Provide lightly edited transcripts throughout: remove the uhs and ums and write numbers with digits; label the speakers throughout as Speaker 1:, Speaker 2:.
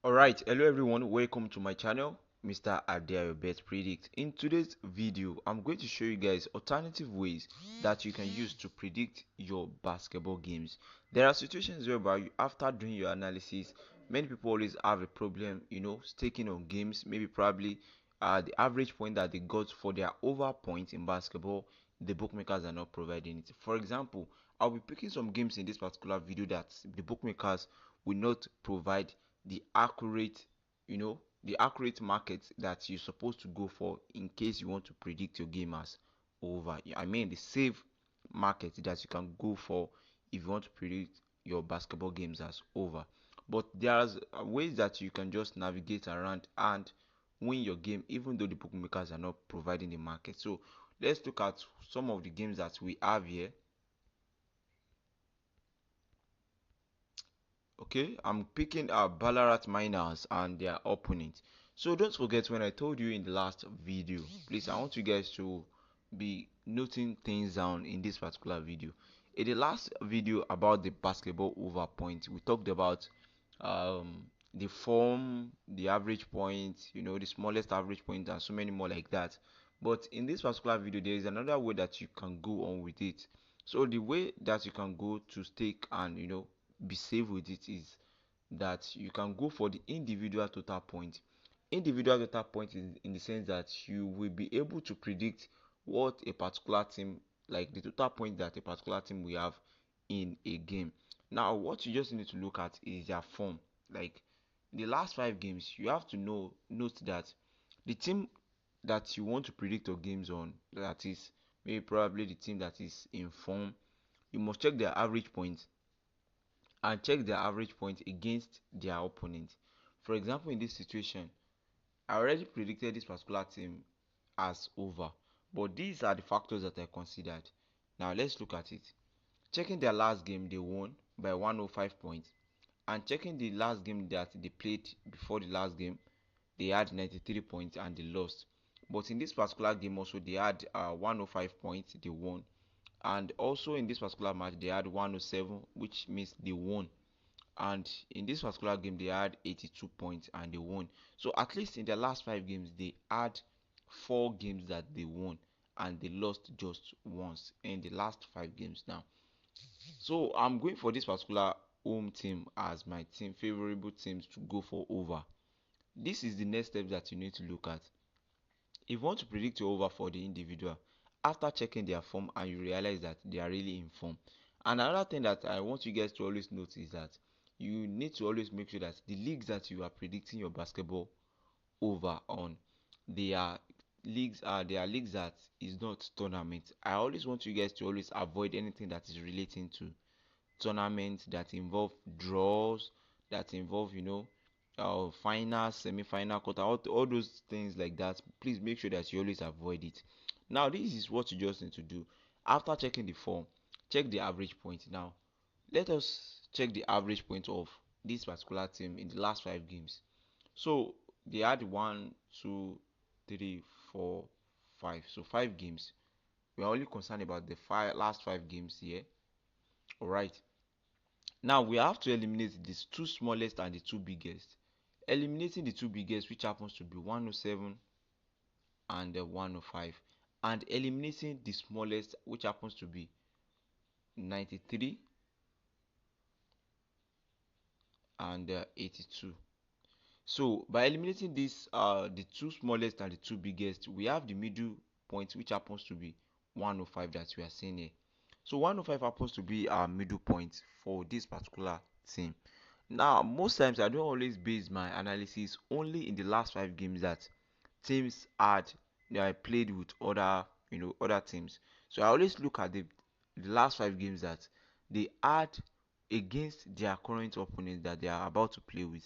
Speaker 1: Alright, hello everyone, welcome to my channel, Mr. Adayo Bet Predict. In today's video, I'm going to show you guys alternative ways that you can use to predict your basketball games. There are situations whereby after doing your analysis, many people always have a problem, staking on games, maybe probably the average point that they got for their over point in basketball, the bookmakers are not providing it. For example, I'll be picking some games in this particular video that the bookmakers will not provide the accurate the accurate market that you're supposed to go for in case you want to predict your game as over. I mean the safe market that you can go for if you want to predict your basketball games as over. But there's ways that you can just navigate around and win your game even though the bookmakers are not providing the market. So let's look at some of the games that we have here. Okay, I'm picking Ballarat Miners and their opponent. So don't forget, when I told you in the last video, please, I want you guys to be noting things down in this particular video. In the last video about the basketball over point, we talked about the form, the average point, the smallest average point, and so many more like that. But in this particular video, there is another way that you can go on with it. So the way that you can go to stake and be safe with it is that you can go for the individual total point. Individual total point is in the sense that you will be able to predict what a particular team, like the total point that a particular team will have in a game. Now what you just need to look at is their form. Like the last 5 games, you have to note that the team that you want to predict your games on, that is maybe probably the team that is in form, you must check their average point and check their average point against their opponent. For example, in this situation, I already predicted this particular team as over, but these are the factors that I considered. Now let's look at it. Checking their last game, they won by 105 points, and checking the last game that they played before the last game, they had 93 points and they lost. But in this particular game also, they had 105 points, they won, and also in this particular match they had 107, which means they won. And in this particular game they had 82 points and they won. So at least in the last 5 games they had 4 games that they won, and they lost just once in the last 5 games. Now, so I'm going for this particular home team as my team favorable teams to go for over. This is the next step that you need to look at. If you want to predict your over for the individual, after checking their form and you realize that they are really in form. And another thing that I want you guys to always note is that you need to always make sure that the leagues that you are predicting your basketball over on, they are leagues that is not tournament. I always want you guys to always avoid anything that is relating to tournaments that involve draws, that involve final, semi-final, quarter, all those things like that. Please make sure that you always avoid it. Now this is what you just need to do. After checking the form, check the average point. Now let us check the average point of this particular team in the last 5 games. So they had 1, 2, 3, 4, 5, so 5 games. We are only concerned about the last 5 games here. All right, now we have to eliminate these two smallest and the two biggest. Eliminating the two biggest, which happens to be 107 and 105, and eliminating the smallest, which happens to be 93 and 82. So by eliminating this the two smallest and the two biggest, we have the middle point, which happens to be 105 that we are seeing here. So 105 happens to be our middle point for this particular team. Now most times I don't always base my analysis only in the last 5 games that teams had that I played with other teams. So I always look at the last 5 games that they had against their current opponents that they are about to play with.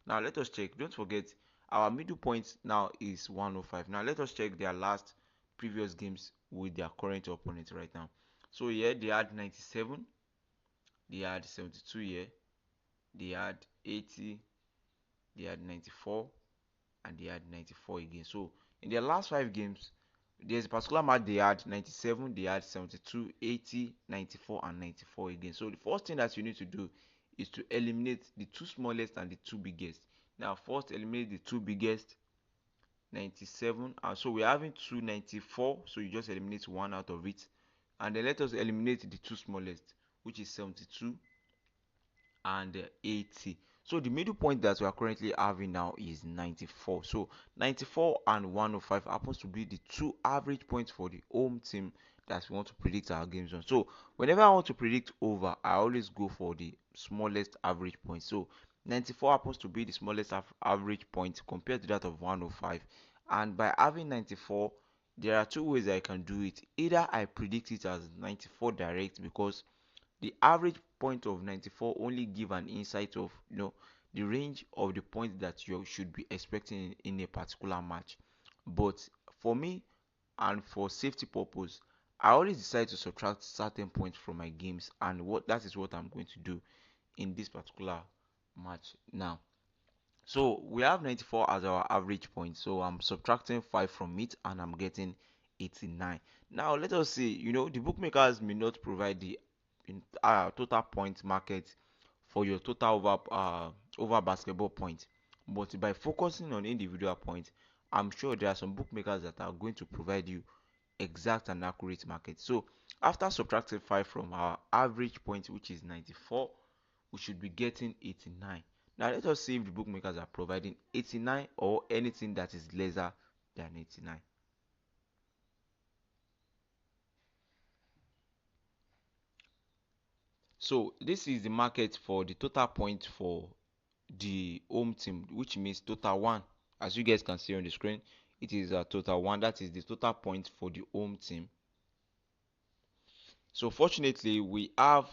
Speaker 1: Now let us check. Don't forget, our middle point now is 105. Now let us check their last previous games with their current opponent right now. So here they had 97, they had 72 here, they had 80, they had 94, and they had 94 again. So in their last 5 games, there's a particular match they had 97, they had 72, 80, 94, and 94 again. So the first thing that you need to do is to eliminate the two smallest and the two biggest. Now first eliminate the two biggest, 97, and so we're having 294, so you just eliminate one out of it. And then let us eliminate the two smallest, which is 72 and 80. So the middle point that we are currently having now is 94. So 94 and 105 happens to be the two average points for the home team that we want to predict our games on. So whenever I want to predict over, I always go for the smallest average point. So 94 happens to be the smallest average point compared to that of 105. And by having 94, there are two ways I can do it. Either I predict it as 94 direct, because the average point of 94 only give an insight of the range of the points that you should be expecting in a particular match. But for me, and for safety purpose, I always decide to subtract certain points from my games, and what that is what I'm going to do in this particular match now. So we have 94 as our average point. So I'm subtracting 5 from it and I'm getting 89. Now let us see, the bookmakers may not provide the total point market for your total over basketball point. But by focusing on individual points, I'm sure there are some bookmakers that are going to provide you exact and accurate market. So after subtracting 5 from our average point, which is 94, we should be getting 89. Now let us see if the bookmakers are providing 89 or anything that is lesser than 89. So this is the market for the total point for the home team, which means total 1. As you guys can see on the screen, it is a total 1. That is the total point for the home team. So fortunately, we have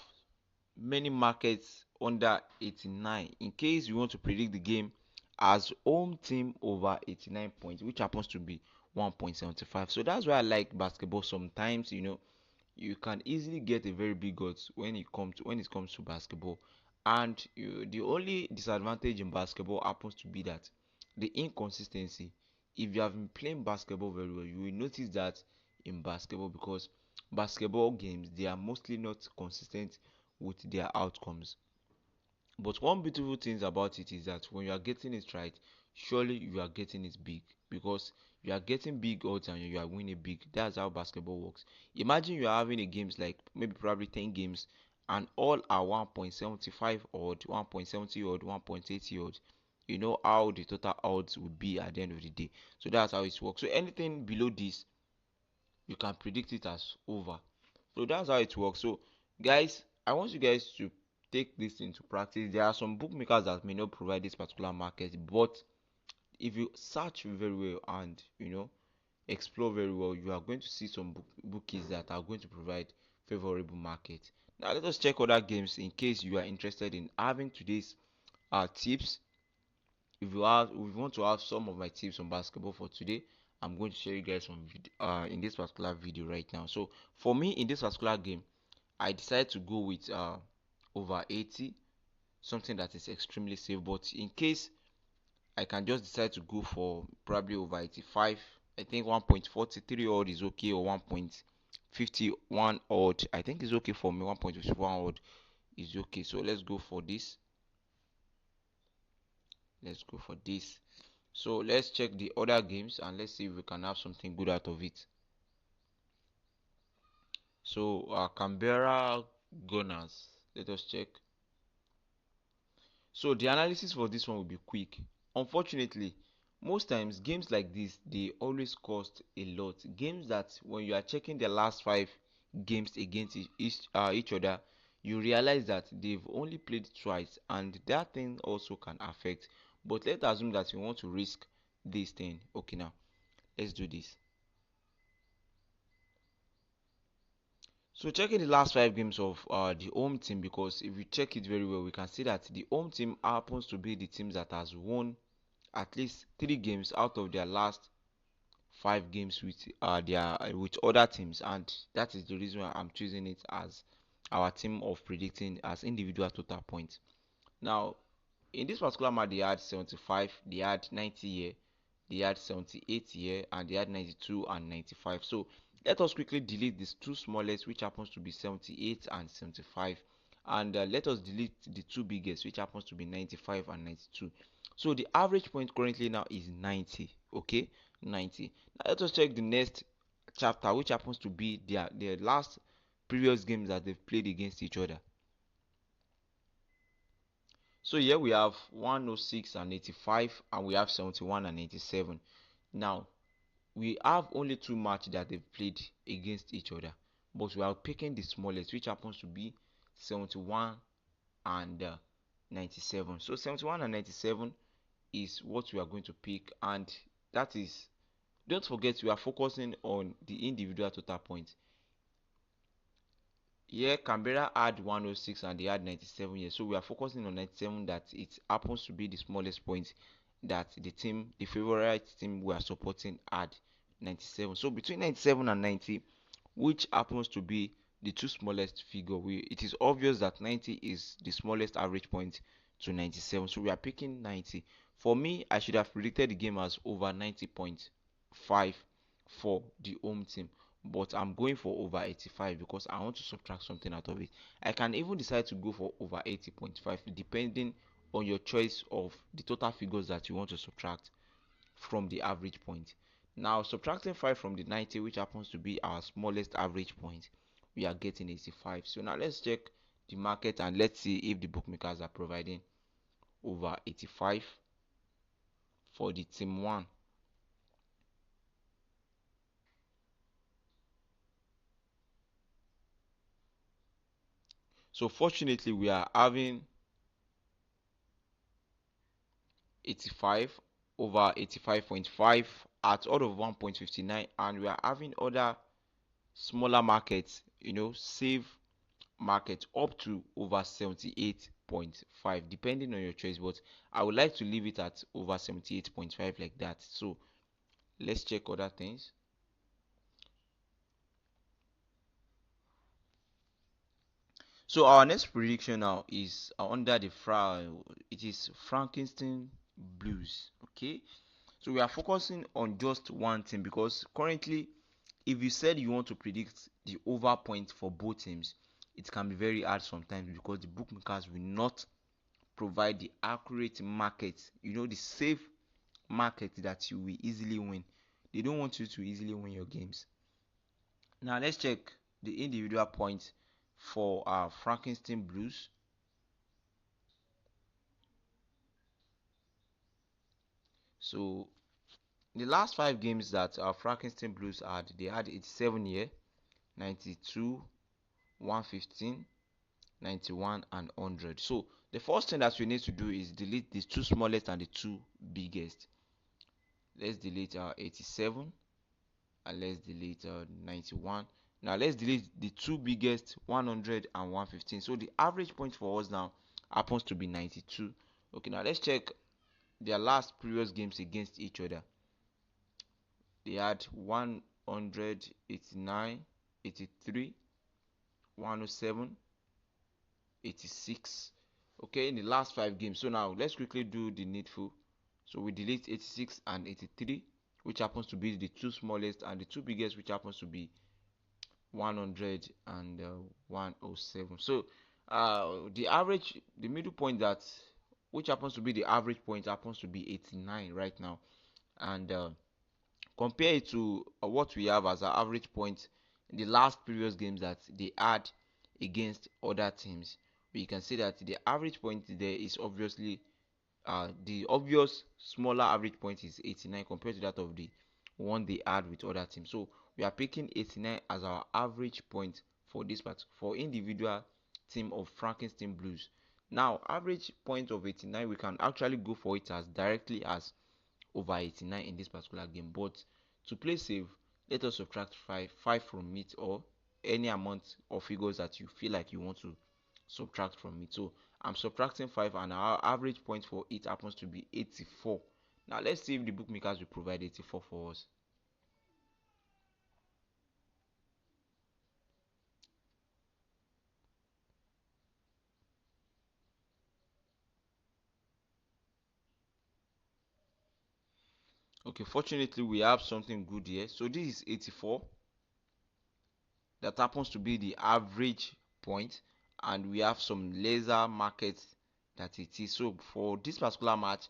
Speaker 1: many markets under 89. In case you want to predict the game as home team over 89 points, which happens to be 1.75. So that's why I like basketball. Sometimes you can easily get a very big odds when it comes to basketball. And the only disadvantage in basketball happens to be that the inconsistency. If you have been playing basketball very well, you will notice that in basketball, because basketball games, they are mostly not consistent with their outcomes. But one beautiful thing about it is that when you are getting it right, surely you are getting it big, because you are getting big odds and you are winning big. That's how basketball works. Imagine you are having a games like maybe probably 10 games and all are 1.75 odd, 1.70 odd, 1.80 odd. You know how the total odds would be at the end of the day. So that's how it works. So anything below this, you can predict it as over. So that's how it works. So guys, I want you guys to take this into practice. There are some bookmakers that may not provide this particular market, but if you search very well and explore very well, you are going to see some bookies that are going to provide favorable market. Now let us check other games in case you are interested in having today's tips. If you want to have some of my tips on basketball for today, I'm going to share you guys some in this particular video right now. So for me, in this particular game, I decided to go with over 80, something that is extremely safe. But in case I can just decide to go for probably over 85, I think 1.43 odd is okay, or 1.51 odd, I think is okay for me. 1.51 odd is okay. So let's go for this. Let's go for this. So let's check the other games and let's see if we can have something good out of it. So Canberra Gunners. Let us check. So the analysis for this one will be quick. Unfortunately, most times games like this, they always cost a lot. Games that when you are checking the last 5 games against each other, you realize that they've only played twice, and that thing also can affect. But let's assume that you want to risk this thing. Okay, now let's do this. So checking the last 5 games of the home team, because if you check it very well, we can see that the home team happens to be the team that has won at least 3 games out of their last 5 games with with other teams, and that is the reason why I'm choosing it as our team of predicting as individual total points. Now, in this particular match, they had 75, they had 90 here, they had 78 here, and they had 92 and 95. So let us quickly delete these two smallest, which happens to be 78 and 75, and let us delete the two biggest, which happens to be 95 and 92. So the average point currently now is 90. Okay, 90. Now let us check the next chapter, which happens to be their last previous games that they've played against each other. So here we have 106 and 85, and we have 71 and 87. Now we have only two matches that they've played against each other, but we are picking the smallest, which happens to be 71 and 97. So 71 and 97 is what we are going to pick, and that is, don't forget, we are focusing on the individual total points. Here Canberra had 106 and they had 97 here, so we are focusing on 97, that it happens to be the smallest point that the favorite team we are supporting, had 97. So between 97 and 90, which happens to be the two smallest figure, it is obvious that 90 is the smallest average point to 97, so we are picking 90. For me, I should have predicted the game as over 90.5 for the home team, but I'm going for over 85 because I want to subtract something out of it. I can even decide to go for over 80.5 depending on your choice of the total figures that you want to subtract from the average point. Now subtracting 5 from the 90, which happens to be our smallest average point, we are getting 85. So now let's check the market and let's see if the bookmakers are providing over 85 for the team 1. So fortunately we are having 85 over 85.5 at odd of 1.59, and we are having other smaller markets, save market up to over 78.5 depending on your choice, but I would like to leave it at over 78.5 like that. So let's check other things. So our next prediction now is under the it is Frankenstein Blues. Okay, so we are focusing on just one team because currently, if you said you want to predict the over point for both teams, it can be very hard sometimes because the bookmakers will not provide the accurate market, the safe market that you will easily win. They don't want you to easily win your games. Now let's check the individual points for our Frankenstein Blues. So the last 5 games that our Frankenstein Blues had, they had 87 here, 92, 115, 91 and 100. So the first thing that we need to do is delete the two smallest and the two biggest. Let's delete our 87 and let's delete 91. Now let's delete the two biggest, 100 and 115. So the average point for us now happens to be 92. Okay, now let's check their last previous games against each other. They had 100, 89, 83, 107, 86. Okay, in the last 5 games. So now let's quickly do the needful. So we delete 86 and 83, which happens to be the two smallest, and the two biggest, which happens to be 100 and 107. So the average, the middle point, that which happens to be the average point, happens to be 89 right now, and compare it to what we have as our average point in the last previous games that they had against other teams. We can see that the average point there is obviously the obvious smaller average point is 89 compared to that of the one they had with other teams. So we are picking 89 as our average point for this part for individual team of Frankenstein Blues. Now average point of 89, we can actually go for it as directly as over 89 in this particular game, but to play safe, let us subtract 5 from it, or any amount of figures that you feel like you want to subtract from it. So I'm subtracting 5 and our average point for it happens to be 84. Now let's see if the bookmakers will provide 84 for us. Okay, fortunately we have something good here. So this is 84. That happens to be the average point, and we have some laser markets that it is. So for this particular match,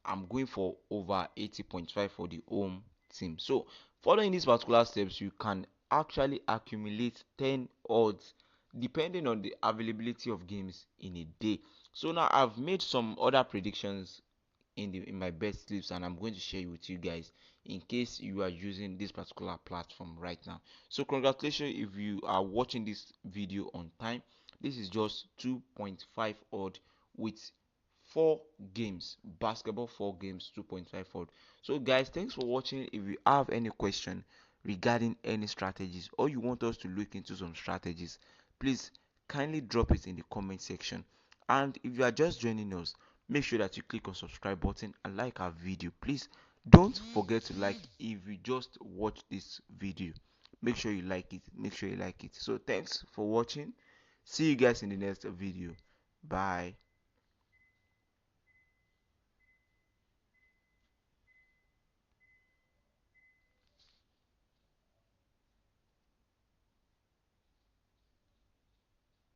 Speaker 1: I'm going for over 80.5 for the home team. So following these particular steps, you can actually accumulate 10 odds depending on the availability of games in a day. So now I've made some other predictions in my best slips, and I'm going to share it with you guys in case you are using this particular platform right now. So congratulations if you are watching this video on time. This is just 2.5 odd with 4 games, basketball 4 games, 2.5 odd. So guys, thanks for watching. If you have any question regarding any strategies, or you want us to look into some strategies, please kindly drop it in the comment section. And if you are just joining us, make sure that you click on subscribe button and like our video. Please don't forget to like if you just watch this video. Make sure you like it. Make sure you like it. So thanks for watching. See you guys in the next video. Bye.